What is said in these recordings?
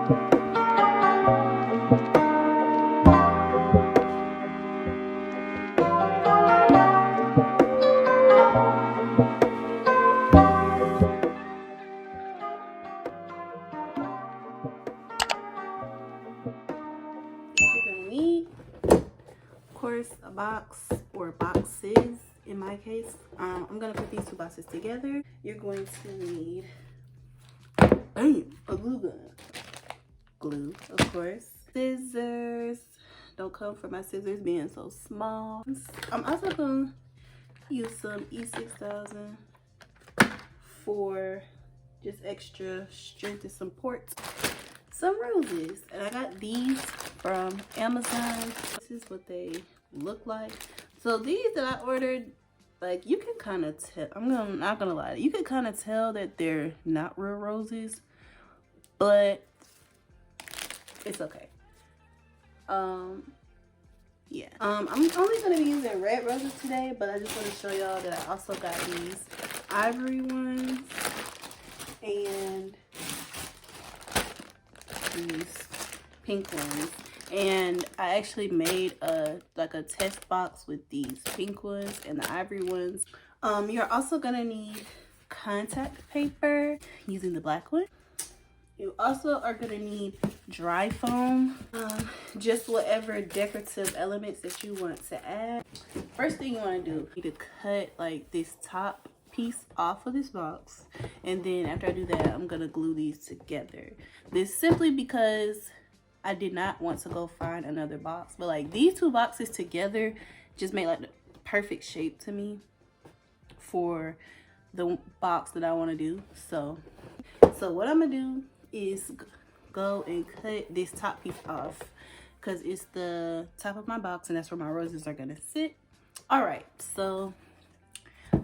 A box or boxes in my case. I'm gonna put these two boxes together. You're going to need a glue gun, glue of course, scissors. Don't come for my scissors being so small. I'm also gonna use some E6000 for just extra strength and support. Some roses, and I got these from Amazon. This is what they look like. So these that I ordered, like, you can kind of tell, not gonna lie, you can kind of tell that they're not real roses, but it's okay. Yeah, I'm only gonna be using red roses today, but I just want to show y'all that I also got these ivory ones and these pink ones. And I actually made a test box with these pink ones and the ivory ones. You're also gonna need contact paper using the black one. You also are gonna need dry foam, just whatever decorative elements that you want to add. First thing you want to do, you need to cut like this top piece off of this box, and then after I do that, I'm gonna glue these together. This simply because I did not want to go find another box, but like these two boxes together just made like the perfect shape to me for the box that I want to do. So what I'm gonna do is go and cut this top piece off because it's the top of my box and that's where my roses are gonna sit. All right, so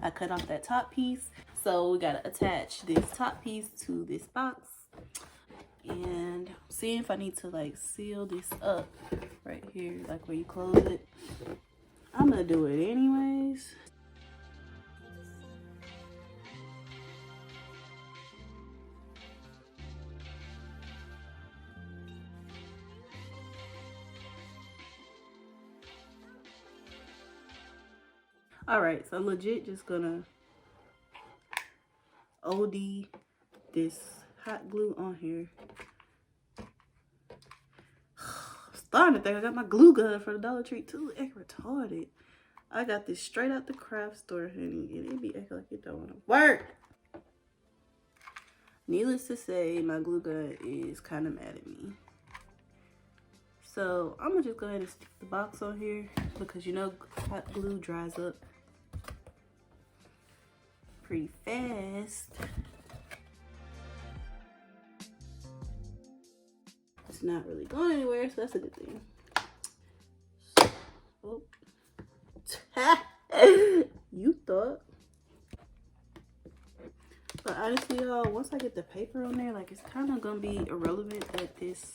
I cut off that top piece, so we gotta attach this top piece to this box. And seeing if I need to like seal this up right here, like where you close it. I'm gonna do it anyways. All right, so I'm legit just gonna OD this hot glue on here. Starting to think I got my glue gun for the Dollar Tree too. Act retarded. I got this straight out the craft store, honey, and it be acting like it don't want to work. Needless to say, my glue gun is kind of mad at me. So I'm gonna just go ahead and stick the box on here because you know hot glue dries up pretty fast. It's not really going anywhere, so that's a good thing. Oh. You thought. But honestly, y'all, once I get the paper on there, like, it's kind of gonna be irrelevant that this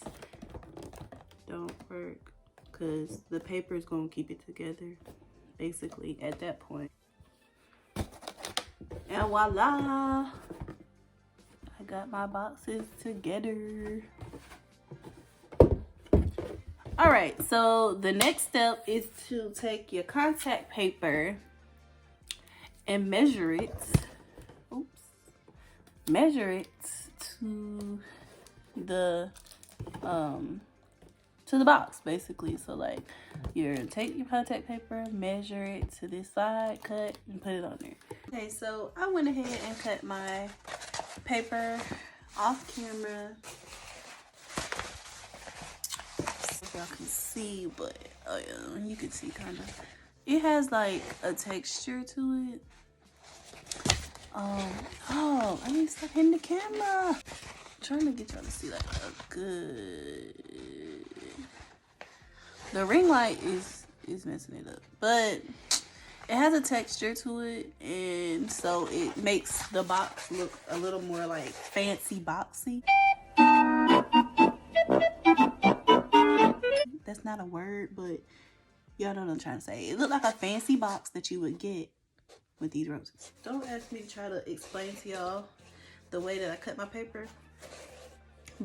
don't work because the paper is gonna keep it together basically at that point. And voila, I got my boxes together. All right, so the next step is to take your contact paper and measure it. Oops. Measure it to the box basically. So like you take your contact paper, measure it to this side, cut, and put it on there. Okay, so I went ahead and cut my paper off camera. Y'all can see, but oh yeah, you can see kind of. It has like a texture to it. Oh, I need to stop hitting the camera. I'm trying to get y'all to see like a good. The ring light is messing it up, but it has a texture to it, and so it makes the box look a little more like fancy boxy. That's not a word, but y'all know what I'm trying to say. It looked like a fancy box that you would get with these roses. Don't ask me to try to explain to y'all the way that I cut my paper.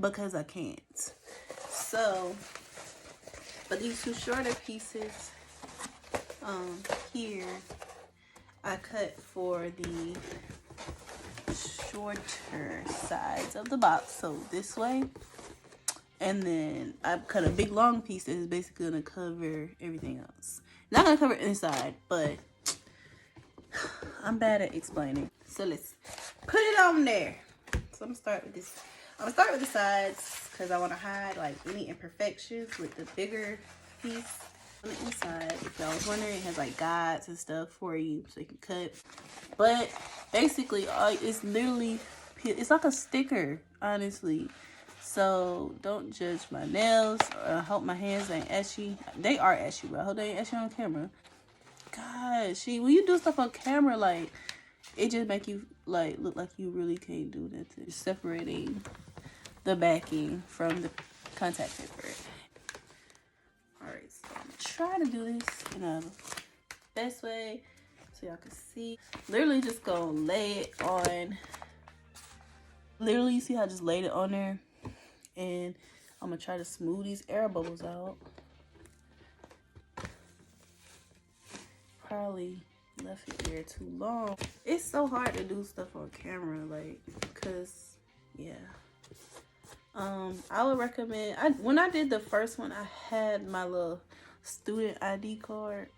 because I can't. So, but these two shorter pieces here, I cut for the shorter sides of the box, so this way. And then I cut a big long piece that is basically gonna cover everything else. Not gonna cover inside, but I'm bad at explaining. So let's put it on there. So I'm gonna start with this. I'm gonna start with the sides because I want to hide like any imperfections with the bigger piece. On the inside, if y'all was wondering, it has like guides and stuff for you so you can cut. But basically, it's literally, it's like a sticker, honestly. So don't judge my nails. I hope my hands ain't ashy. They are ashy, but I hope they ain't ashy on camera. Gosh, when you do stuff on camera, like, it just make you like look like you really can't do nothing. Separating the backing from the contact paper. Alright, so I'm gonna try to do this in a best way so y'all can see. Literally just gonna lay it on. Literally, see how I just laid it on there? And I'm gonna try to smooth these air bubbles out. Probably left it there too long. It's so hard to do stuff on camera, like, cause yeah. I would recommend, when I did the first one, I had my little student ID card.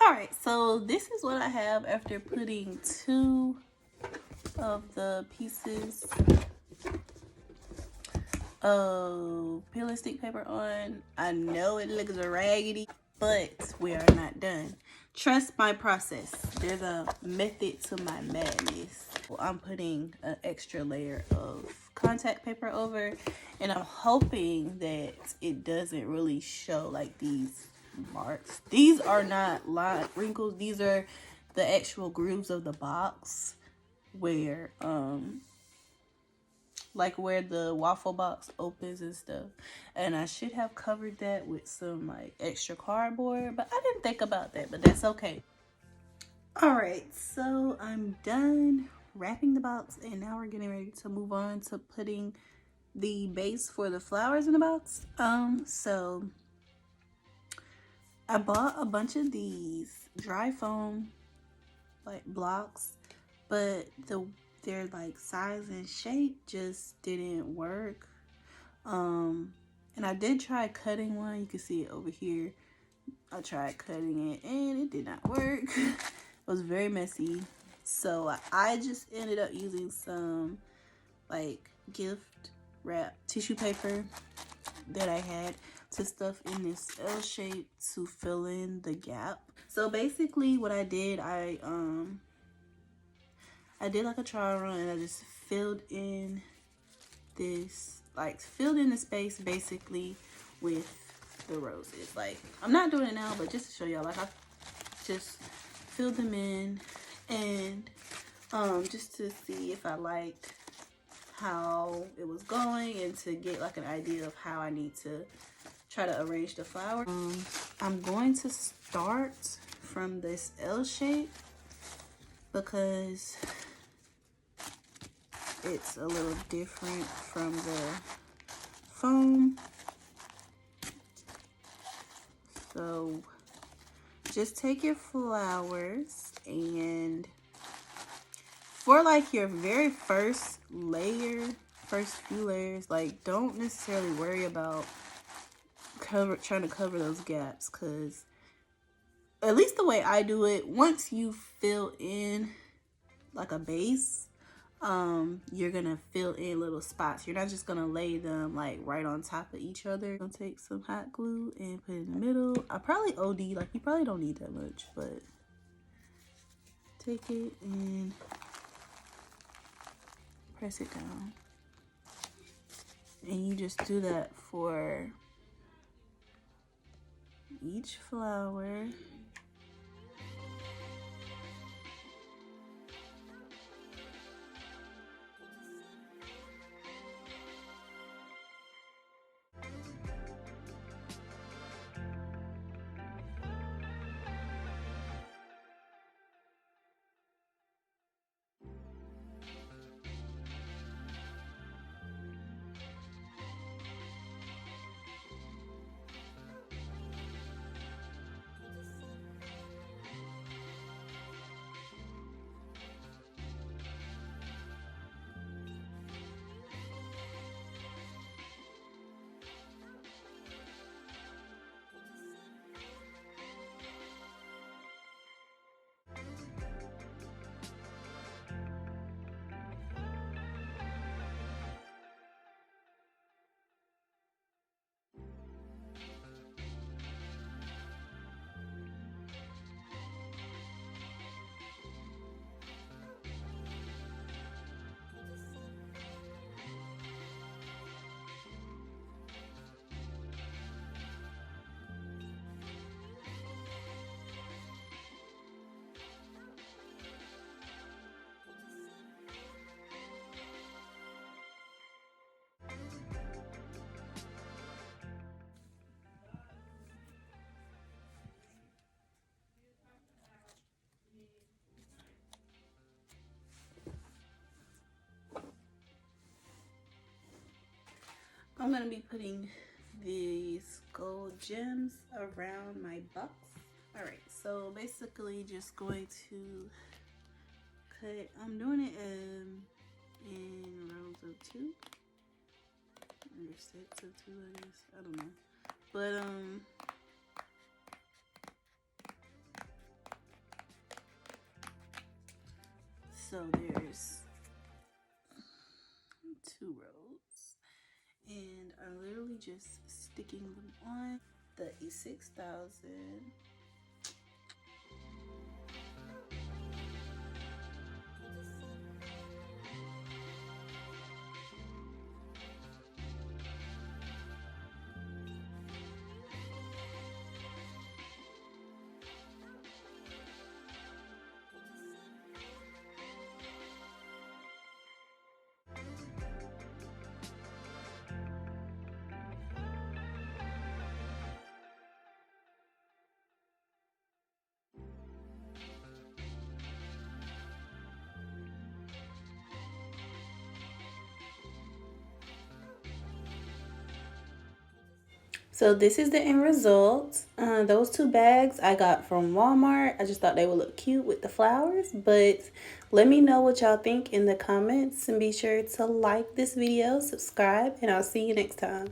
All right, so this is what I have after putting 2 of the pieces of peel and stick paper on. I know it looks raggedy, but we are not done. Trust my process. There's a method to my madness. I'm putting an extra layer of contact paper over, and I'm hoping that it doesn't really show like these marks. These are not line wrinkles. These are the actual grooves of the box where like where the waffle box opens and stuff. And I should have covered that with some like extra cardboard, but I didn't think about that, but that's okay. All right, so I'm done wrapping the box, and now we're getting ready to move on to putting the base for the flowers in the box. So I bought a bunch of these dry foam like blocks, but their like size and shape just didn't work. And I did try cutting one. You can see it over here. I tried cutting it and it did not work. It was very messy. So I just ended up using some like gift wrap tissue paper that I had to stuff in this L shape to fill in the gap. So basically what I did, I did like a trial run, and I just filled in this, like filled in the space basically with the roses. Like, I'm not doing it now, but just to show y'all, like I just filled them in, and just to see if I liked how it was going and to get like an idea of how I need to try to arrange the flower. I'm going to start from this L shape because it's a little different from the foam. So just take your flowers, and for like your very first layer, first few layers, like don't necessarily worry about trying to cover those gaps, because at least the way I do it, once you fill in like a base, you're gonna fill in little spots. You're not just gonna lay them like right on top of each other. I'm gonna take some hot glue and put it in the middle. I probably OD, like you probably don't need that much, but take it and press it down. And you just do that for each flower. I'm going to be putting these gold gems around my box. Alright, so basically just going to cut, I'm doing it in rows of 2. Or sets of 2, I guess. I don't know. But, so there's 2 rows. And I'm literally just sticking them on the E6000. So this is the end result. Those 2 bags I got from Walmart. I just thought they would look cute with the flowers. But let me know what y'all think in the comments. And be sure to like this video, subscribe, and I'll see you next time.